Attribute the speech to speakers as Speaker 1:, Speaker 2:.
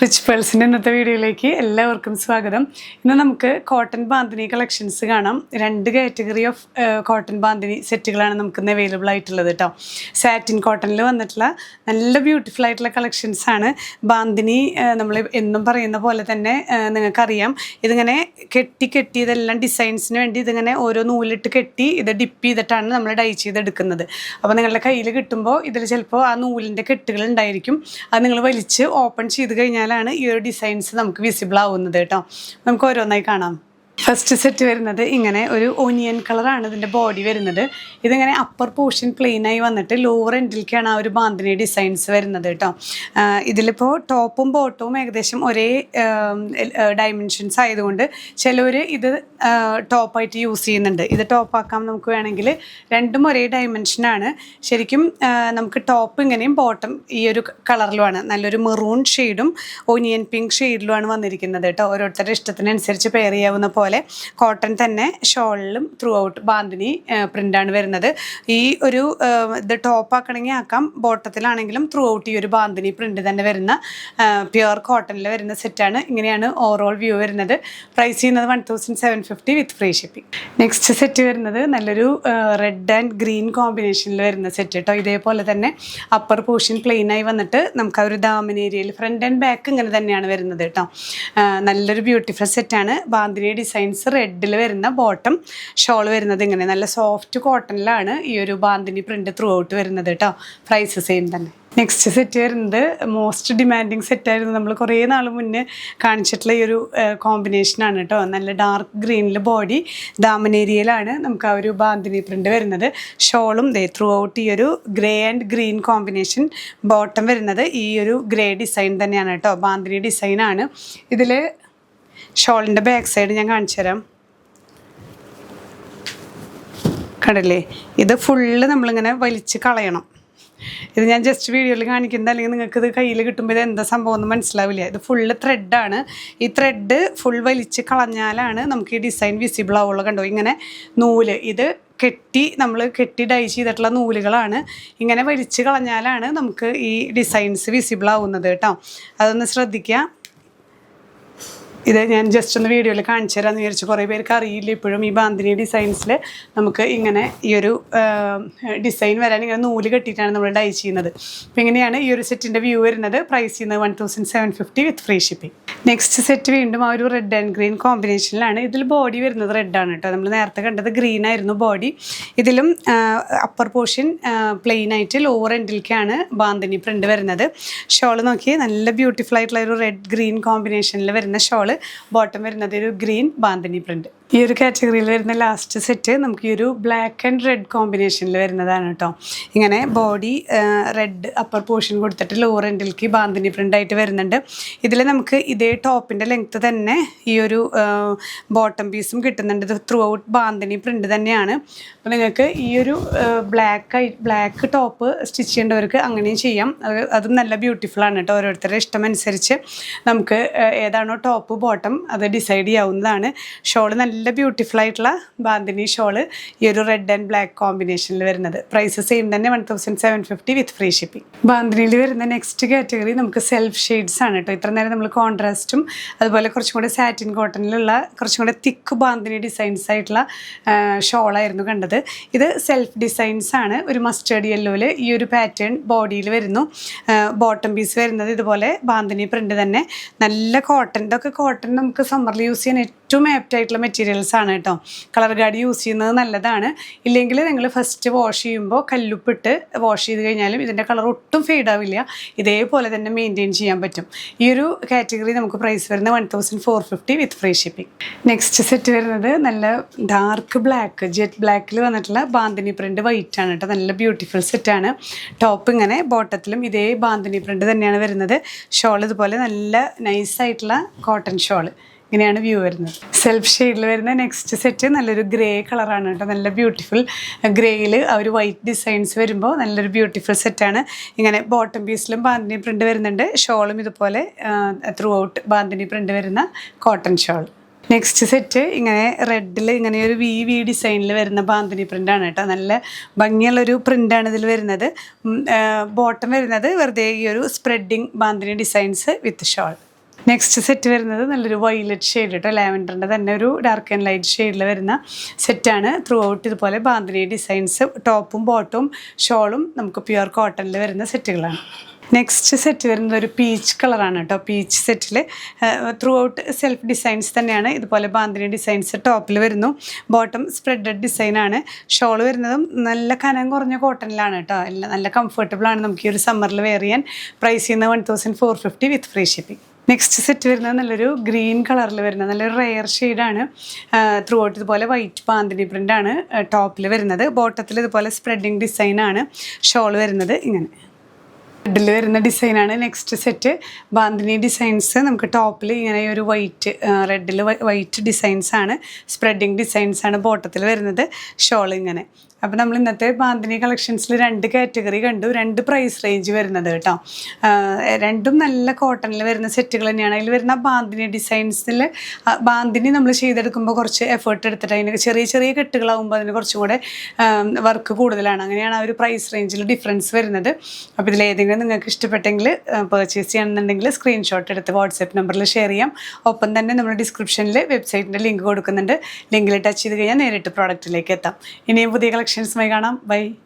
Speaker 1: Rich പേൾസിൻ്റെ ഇന്നത്തെ വീഡിയോയിലേക്ക് എല്ലാവർക്കും സ്വാഗതം. ഇന്ന് നമുക്ക് കോട്ടൺ ബാന്തിനി കളക്ഷൻസ് കാണാം. 2 കാറ്റഗറി ഓഫ് കോട്ടൺ ബാന്തിനി സെറ്റുകളാണ് നമുക്ക് ഇന്ന് അവൈലബിൾ ആയിട്ടുള്ളത് കേട്ടോ. സാറ്റിൻ കോട്ടണിൽ വന്നിട്ടുള്ള നല്ല ബ്യൂട്ടിഫുൾ ആയിട്ടുള്ള കളക്ഷൻസ് ആണ്. ബാന്തിനി നമ്മൾ എന്നും പറയുന്ന പോലെ തന്നെ നിങ്ങൾക്കറിയാം, ഇതിങ്ങനെ കെട്ടി ഇതെല്ലാം ഡിസൈൻസിന് വേണ്ടി ഇതിങ്ങനെ ഓരോ നൂലിട്ട് കെട്ടി ഇത് ഡിപ്പ് ചെയ്തിട്ടാണ് നമ്മൾ ഡൈ ചെയ്തെടുക്കുന്നത്. അപ്പോൾ നിങ്ങളുടെ കയ്യിൽ കിട്ടുമ്പോൾ ഇതിൽ ചിലപ്പോൾ ആ നൂലിൻ്റെ കെട്ടുകൾ ഉണ്ടായിരിക്കും. അത് നിങ്ങൾ വലിച്ച് ഓപ്പൺ ചെയ്ത് കഴിഞ്ഞാലാണ് ഈ ഒരു ഡിസൈൻസ് നമുക്ക് വിസിബിൾ ആവുന്നത് കേട്ടോ. നമുക്ക് ഓരോന്നായി കാണാം. ഫസ്റ്റ് സെറ്റ് വരുന്നത് ഇങ്ങനെ ഒരു ഓനിയൻ കളറാണ് ഇതിൻ്റെ ബോഡി വരുന്നത്. ഇതിങ്ങനെ അപ്പർ പോർഷൻ പ്ലെയിനായി വന്നിട്ട് ലോവർ എൻഡിലേക്കാണ് ആ ഒരു ബാന്തിനി ഡിസൈൻസ് വരുന്നത് കേട്ടോ. ഇതിലിപ്പോൾ ടോപ്പും ബോട്ടവും ഏകദേശം ഒരേ ഡയമെൻഷൻസ് ആയതുകൊണ്ട് ചിലവർ ഇത് ടോപ്പായിട്ട് യൂസ് ചെയ്യുന്നുണ്ട്. ഇത് ടോപ്പാക്കാം നമുക്ക് വേണമെങ്കിൽ. രണ്ടും ഒരേ ഡയമെൻഷനാണ്. ശരിക്കും നമുക്ക് ടോപ്പ് ഇങ്ങനെയും ബോട്ടം ഈ ഒരു കളറിലുമാണ്. നല്ലൊരു മെറൂൺ ഷെയ്ഡും ഓനിയൻ പിങ്ക് ഷെയ്ഡിലുമാണ് വന്നിരിക്കുന്നത് കേട്ടോ. ഓരോരുത്തരുടെ ഇഷ്ടത്തിനനുസരിച്ച് പെയർ ചെയ്യാവുന്ന പോലെ കോട്ടൺ തന്നെ ഷോളിലും ത്രൂ ഔട്ട് ബാന്തിനി പ്രിൻ്റാണ് വരുന്നത്. ഈ ഒരു ഇത് ടോപ്പാക്കണമെങ്കിൽ ആക്കാം, ബോട്ടത്തിലാണെങ്കിലും ത്രൂ ഔട്ട് ഈ ഒരു ബാന്തിനി പ്രിൻ്റ് തന്നെ വരുന്ന പ്യുവർ കോട്ടണിൽ വരുന്ന സെറ്റാണ്. ഇങ്ങനെയാണ് ഓവറോൾ വ്യൂ വരുന്നത്. പ്രൈസ് ചെയ്യുന്നത് 1750 വിത്ത് ഫ്രീ ഷിപ്പിംഗ്. നെക്സ്റ്റ് സെറ്റ് വരുന്നത് നല്ലൊരു റെഡ് ആൻഡ് ഗ്രീൻ കോമ്പിനേഷനിൽ വരുന്ന സെറ്റ് കേട്ടോ. ഇതേപോലെ തന്നെ അപ്പർ പോർഷൻ പ്ലെയിനായി വന്നിട്ട് നമുക്ക് ആ ഒരു ദാമൻ ഏരിയയിൽ ഫ്രണ്ട് ആൻഡ് ബാക്ക് ഇങ്ങനെ തന്നെയാണ് വരുന്നത് കേട്ടോ. നല്ലൊരു ബ്യൂട്ടിഫുൾ സെറ്റാണ്. ബാന്തിനി ഡിസൈൻസ് റെഡിൽ വരുന്ന ബോട്ടം, ഷോൾ വരുന്നത് ഇങ്ങനെ നല്ല സോഫ്റ്റ് കോട്ടണിലാണ് ഈ ഒരു ബാന്തിനി പ്രിന്റ് ത്രൂ ഔട്ട് വരുന്നത് കേട്ടോ. പ്രൈസ് സെയിം തന്നെ. നെക്സ്റ്റ് സെറ്റ് വരുന്നത് മോസ്റ്റ് ഡിമാൻഡിങ് സെറ്റായിരുന്നു. നമ്മൾ കുറേ നാൾ മുന്നേ കാണിച്ചിട്ടുള്ള ഈ ഒരു കോമ്പിനേഷനാണ് കേട്ടോ. നല്ല ഡാർക്ക് ഗ്രീനിൽ ബോഡി, ദാമൻ ഏരിയയിലാണ് നമുക്ക് ആ ഒരു ബാന്തിനി പ്രിന്റ് വരുന്നത്. ഷോളും ത്രൂ ഔട്ട് ഈ ഒരു grey and green combination. Bottom വരുന്നത് ഈ ഒരു ഗ്രേ ഡിസൈൻ തന്നെയാണ് കേട്ടോ. ബാന്തിനി ഡിസൈനാണ്. ഇതിൽ ഷോളിൻ്റെ ബാക്ക് സൈഡ് ഞാൻ കാണിച്ചു തരാം. കണ്ടില്ലേ, ഇത് ഫുള്ള് നമ്മളിങ്ങനെ വലിച്ച് കളയണം. ഇത് ഞാൻ ജസ്റ്റ് വീഡിയോയിൽ കാണിക്കുന്നത്, അല്ലെങ്കിൽ നിങ്ങൾക്ക് ഇത് കയ്യിൽ കിട്ടുമ്പോൾ ഇത് എന്താ സംഭവം എന്ന് മനസ്സിലാവില്ല. ഇത് ഫുള്ള് ത്രെഡാണ്. ഈ ത്രെഡ് ഫുൾ വലിച്ച് കളഞ്ഞാലാണ് നമുക്ക് ഈ ഡിസൈൻ വിസിബിൾ ആവുള്ളൂ. കണ്ടോ, ഇങ്ങനെ നൂല് ഇത് നമ്മൾ കെട്ടി ഡൈ ചെയ്തിട്ടുള്ള നൂലുകളാണ്. ഇങ്ങനെ വലിച്ച് കളഞ്ഞാലാണ് നമുക്ക് ഈ ഡിസൈൻസ് വിസിബിൾ ആവുന്നത് കേട്ടോ. അതൊന്ന് ശ്രദ്ധിക്കുക. ഇത് ഞാൻ ജസ്റ്റ് ഒന്ന് വീഡിയോയിൽ കാണിച്ചു തരാമെന്ന് വിചാരിച്ചു. കുറേ പേർക്ക് അറിയില്ല ഇപ്പോഴും ഈ ബാന്തിനി ഡിസൈൻസിൽ നമുക്ക് ഇങ്ങനെ ഈ ഒരു ഡിസൈൻ വരാൻ ഇങ്ങനെ നൂല് കെട്ടിയിട്ടാണ് നമ്മൾ ഡൈ ചെയ്യുന്നത്. അപ്പോൾ ഇങ്ങനെയാണ് ഈ ഒരു സെറ്റിൻ്റെ വ്യൂ വരുന്നത്. പ്രൈസ് ചെയ്യുന്നത് 1750 വിത്ത് ഫ്രീ ഷിപ്പിംഗ്. നെക്സ്റ്റ് സെറ്റ് വീണ്ടും ആ ഒരു റെഡ് ആൻഡ് ഗ്രീൻ കോമ്പിനേഷനിലാണ്. ഇതിൽ ബോഡി വരുന്നത് റെഡാണ് കേട്ടോ. നമ്മൾ നേരത്തെ കണ്ടത് ഗ്രീൻ ആയിരുന്നു ബോഡി. ഇതിലും അപ്പർ പോർഷൻ പ്ലെയിൻ ആയിട്ട് ലോവർ എൻഡിലേക്കാണ് ബാന്തിനി പ്രിൻ്റ് വരുന്നത്. ഷോൾ നോക്കി, നല്ല ബ്യൂട്ടിഫുൾ ആയിട്ടുള്ള ഒരു റെഡ് ഗ്രീൻ കോമ്പിനേഷനിൽ വരുന്ന ഷോള്. ബോട്ടം വരുന്നത് ഒരു ഗ്രീൻ ബാന്തിനി പ്രിന്റ്. ഈ ഒരു കാറ്റഗറിയിൽ വരുന്ന ലാസ്റ്റ് സെറ്റ് നമുക്ക് ഈ ഒരു ബ്ലാക്ക് ആൻഡ് റെഡ് കോമ്പിനേഷനിൽ വരുന്നതാണ് കേട്ടോ. ഇങ്ങനെ ബോഡി റെഡ് അപ്പർ പോർഷൻ കൊടുത്തിട്ട് ലോവർ എൻഡിലേക്ക് ബാന്തിനി പ്രിന്റ് ആയിട്ട് വരുന്നുണ്ട്. ഇതിൽ നമുക്ക് ഇതേ ടോപ്പിൻ്റെ ലെങ്ത്ത് തന്നെ ഈ ഒരു ബോട്ടം പീസും കിട്ടുന്നുണ്ട്. ഇത് ത്രൂ ഔട്ട് ബാന്തിനി പ്രിന്റ് തന്നെയാണ്. അപ്പോൾ നിങ്ങൾക്ക് ഈ ഒരു ബ്ലാക്ക് ടോപ്പ് സ്റ്റിച്ച് ചെയ്യേണ്ടവർക്ക് അങ്ങനെയും ചെയ്യാം. അതും നല്ല ബ്യൂട്ടിഫുള്ളാണ് കേട്ടോ. ഓരോരുത്തരുടെ ഇഷ്ടമനുസരിച്ച് നമുക്ക് ഏതാണോ ടോപ്പ് ബോട്ടം അത് ഡിസൈഡ് ചെയ്യാവുന്നതാണ്. ഷോള് നല്ല ബ്യൂട്ടിഫുൾ ആയിട്ടുള്ള ബാന്തിനി ഷോള് ഈ ഒരു റെഡ് ആൻഡ് ബ്ലാക്ക് കോമ്പിനേഷനിൽ വരുന്നത്. പ്രൈസ് സെയിം തന്നെ 1750 വിത്ത് ഫ്രീ ഷിപ്പിംഗ്. ബാന്തിനിയിൽ വരുന്ന നെക്സ്റ്റ് കാറ്റഗറി നമുക്ക് സെൽഫ് ഷെയ്ഡ്സ് ആണ് കേട്ടോ. ഇത്ര നേരം നമ്മൾ കോൺട്രാസ്റ്റും അതുപോലെ കുറച്ചും കൂടെ സാറ്റിൻ കോട്ടണിലുള്ള കുറച്ചും കൂടെ തിക്ക് ബാന്തിനി ഡിസൈൻസ് ആയിട്ടുള്ള ഷോളായിരുന്നു കണ്ടത്. ഇത് സെൽഫ് ഡിസൈൻസ് ആണ്. ഒരു മസ്റ്റേർഡ് യെല്ലോയിൽ ഈ ഒരു പാറ്റേൺ ബോഡിയിൽ വരുന്നു. ബോട്ടം പീസ് വരുന്നത് ഇതുപോലെ ബാന്തിനി പ്രിന്റ് തന്നെ. നല്ല കോട്ടൺ നമുക്ക് സമ്മറിൽ യൂസ് ചെയ്യാൻ ഏറ്റവും ആപ്റ്റ് ആയിട്ടുള്ള മെറ്റീരിയൽസ് ആണ് കേട്ടോ. കളർ ഗാർഡ് യൂസ് ചെയ്യുന്നത് നല്ലതാണ്. ഇല്ലെങ്കിൽ നിങ്ങൾ ഫസ്റ്റ് വാഷ് ചെയ്യുമ്പോൾ കല്ലുപ്പിട്ട് വാഷ് ചെയ്ത് കഴിഞ്ഞാലും ഇതിൻ്റെ കളർ ഒട്ടും ഫെയ്ഡ് ആവില്ല. ഇതേപോലെ തന്നെ മെയിൻറ്റെയിൻ ചെയ്യാൻ പറ്റും. ഈ ഒരു കാറ്റഗറി നമുക്ക് പ്രൈസ് വരുന്നത് 1450 വിത്ത് ഫ്രീ ഷിപ്പിംഗ്. നെക്സ്റ്റ് സെറ്റ് വരുന്നത് നല്ല ഡാർക്ക് ബ്ലാക്ക്, ജെറ്റ് ബ്ലാക്കിൽ വന്നിട്ടുള്ള ബാന്തിനി പ്രിന്റ് വൈറ്റ് ആണ് കേട്ടോ. നല്ല ബ്യൂട്ടിഫുൾ സെറ്റാണ്. ടോപ്പ് ഇങ്ങനെ, ബോട്ടത്തിലും ഇതേ ബാന്തിനി പ്രിന്റ് തന്നെയാണ് വരുന്നത്. ഷോൾ ഇതുപോലെ നല്ല നൈസായിട്ടുള്ള കോട്ടൺ ഷോൾ. ഇങ്ങനെയാണ് വ്യൂ വരുന്നത്. സെൽഫ് ഷെയ്ഡിൽ വരുന്ന നെക്സ്റ്റ് സെറ്റ് നല്ലൊരു ഗ്രേ കളറാണ് കേട്ടോ. നല്ല ബ്യൂട്ടിഫുൾ ഗ്രേയിൽ ആ ഒരു വൈറ്റ് ഡിസൈൻസ് വരുമ്പോൾ നല്ലൊരു ബ്യൂട്ടിഫുൾ സെറ്റാണ്. ഇങ്ങനെ ബോട്ടം പീസിലും ബാന്തിനി പ്രിന്റ് വരുന്നുണ്ട്. ഷോളും ഇതുപോലെ ത്രൂ ഔട്ട് ബാന്തിനി പ്രിന്റ് വരുന്ന കോട്ടൺ ഷോൾ. നെക്സ്റ്റ് സെറ്റ് ഇങ്ങനെ റെഡിൽ ഇങ്ങനെ ഒരു വി ഡിസൈനിൽ വരുന്ന ബാന്തിനി പ്രിൻ്റാണ് കേട്ടോ. നല്ല ഭംഗിയുള്ളൊരു പ്രിൻ്റാണ് ഇതിൽ വരുന്നത്. ബോട്ടം വരുന്നത് വെറുതെ ഈ ഒരു സ്പ്രെഡിങ് ബാന്തിനി ഡിസൈൻസ് വിത്ത് ഷോൾ. നെക്സ്റ്റ് സെറ്റ് വരുന്നത് നല്ലൊരു വയലറ്റ് ഷെയ്ഡ് കേട്ടോ, ലാവൻഡറിൻ്റെ തന്നെ ഒരു ഡാർക്ക് ആൻഡ് ലൈറ്റ് ഷെയ്ഡിൽ വരുന്ന സെറ്റാണ്. ത്രൂ ഔട്ട് ഇതുപോലെ ബാന്തിനി ഡിസൈൻസ്, ടോപ്പും ബോട്ടും ഷോളും നമുക്ക് പ്യുവർ കോട്ടണിൽ വരുന്ന സെറ്റുകളാണ്. നെക്സ്റ്റ് സെറ്റ് വരുന്നത് ഒരു പീച്ച് കളറാണ് കേട്ടോ. പീച്ച് സെറ്റിൽ ത്രൂ ഔട്ട് സെൽഫ് ഡിസൈൻസ് തന്നെയാണ്. ഇതുപോലെ ബാന്തിനി ഡിസൈൻസ് ടോപ്പിൽ വരുന്നു, ബോട്ടം സ്പ്രെഡഡ് ഡിസൈനാണ്. ഷോൾ വരുന്നതും നല്ല കനം കുറഞ്ഞ കോട്ടണിലാണ് കേട്ടോ. എല്ലാം നല്ല കംഫർട്ടബിളാണ് നമുക്ക് ഈ ഒരു സമ്മറിൽ വെയർ ചെയ്യാൻ. പ്രൈസ് ചെയ്യുന്നത് 1450 വിത്ത് ഫ്രീ ഷിപ്പിംഗ്. നെക്സ്റ്റ് സെറ്റ് വരുന്നത് നല്ലൊരു ഗ്രീൻ കളറിൽ വരുന്ന നല്ലൊരു റെയർ ഷെയ്ഡാണ്. ത്രൂ ഔട്ട് ഇതുപോലെ വൈറ്റ് ബാന്തിനി പ്രിൻ്റാണ് ടോപ്പിൽ വരുന്നത്. ബോട്ടത്തിൽ ഇതുപോലെ സ്പ്രെഡിങ് ഡിസൈനാണ്. ഷോൾ വരുന്നത് ഇങ്ങനെ റെഡിൽ വരുന്ന ഡിസൈനാണ്. നെക്സ്റ്റ് സെറ്റ് ബാന്തിനി ഡിസൈൻസ് നമുക്ക് ടോപ്പിൽ ഇങ്ങനെ ഒരു വൈറ്റ് റെഡിൽ വൈറ്റ് ഡിസൈൻസാണ്, സ്പ്രെഡിങ് ഡിസൈൻസാണ് ബോട്ടത്തിൽ വരുന്നത്. ഷോൾ ഇങ്ങനെ. അപ്പോൾ നമ്മൾ ഇന്നത്തെ ബാന്തിനി കളക്ഷൻസിൽ 2 കാറ്റഗറി കണ്ടു, 2 പ്രൈസ് റേഞ്ച് വരുന്നത് കേട്ടോ. രണ്ടും നല്ല കോട്ടണിൽ വരുന്ന സെറ്റുകൾ തന്നെയാണ്. അതിൽ വരുന്ന ബാന്തിനി ഡിസൈൻസിൽ ബാന്തിനി നമ്മൾ ചെയ്തെടുക്കുമ്പോൾ കുറച്ച് എഫേർട്ട് എടുത്തിട്ട് അതിന് ചെറിയ ചെറിയ കെട്ടുകളാകുമ്പോൾ അതിന് കുറച്ചും കൂടെ വർക്ക് കൂടുതലാണ്. അങ്ങനെയാണ് ആ ഒരു പ്രൈസ് റേഞ്ചിൽ ഡിഫറൻസ് വരുന്നത്. അപ്പോൾ ഇതിലേതെങ്കിലും നിങ്ങൾക്ക് ഇഷ്ടപ്പെട്ടെങ്കിൽ പർച്ചേസ് ചെയ്യണമെന്നുണ്ടെങ്കിൽ സ്ക്രീൻഷോട്ട് എടുത്ത് വാട്സാപ്പ് നമ്പറിൽ ഷെയർ ചെയ്യാം. ഒപ്പം തന്നെ നമ്മൾ ഡിസ്ക്രിപ്ഷനിൽ വെബ്സൈറ്റിൻ്റെ ലിങ്ക് കൊടുക്കുന്നുണ്ട്. ലിങ്കിൽ ടച്ച് ചെയ്ത് കഴിഞ്ഞാൽ നേരിട്ട് പ്രോഡക്റ്റിലേക്ക് എത്താം. ഇനിയും പുതിയ കളക്ഷൻസുമായി കാണാം. ബൈ.